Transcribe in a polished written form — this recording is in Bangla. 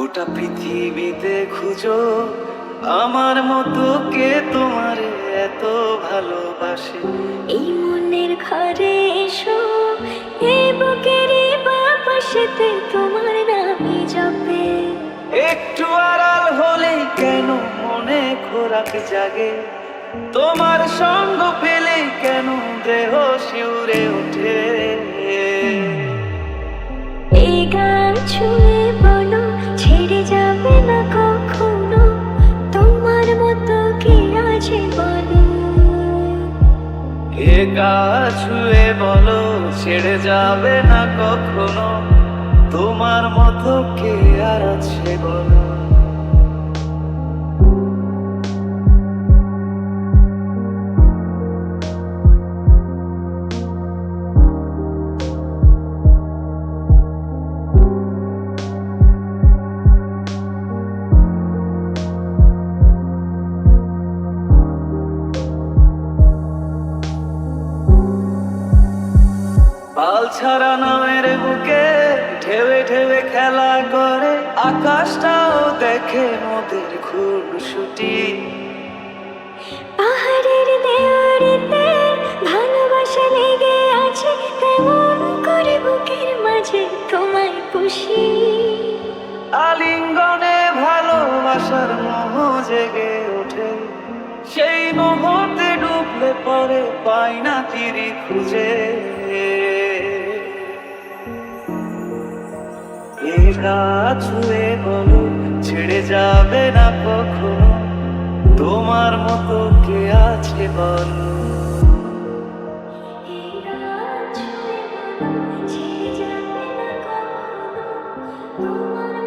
গোটা পৃথিবীতে খুঁজো আমার মতো কে তোমার এত ভালোবাসে। এই মনের ঘরে এসো, এই বুকের বাপাশেতে তোমার নামে জপে। একটু আড়াল হলেই কেন মনে খোরাক জাগে, তোমার সঙ্গ পেলেই কেন দেহ শিউরে ওঠে। এই গান ছুঁয়ে বলো ছেড়ে যাবে না কখনো, তোমার মতো কে আছে বলো। এ গা ছুঁয়ে বলো ছেড়ে যাবে না কখনো, তোমার মতো কে আর আছে বলো। পাল ছাড়া নামের বুকে ঢেউে ঢেউে খেলা করে, আকাশটাও দেখে মোদের খুনসুটি। পাহাড়ের দেওয়ারিতে ভালোবাসা লেগে আছে, তেমন করে বুকের মাঝে তোমায় পুষি। আলিঙ্গনে ভালোবাসার মোহ জেগে ওঠে, সেই মুহূর্তে ডুবলে পরে পাই না তীরি খুঁজে। এ গা ছুঁয়ে বলো ছেড়ে যাবে না কখনো, তোমার মতো কে আছে বলো। এই গান ছুঁয়ে বলো ছেড়ে যাবে না কখনো, তোমার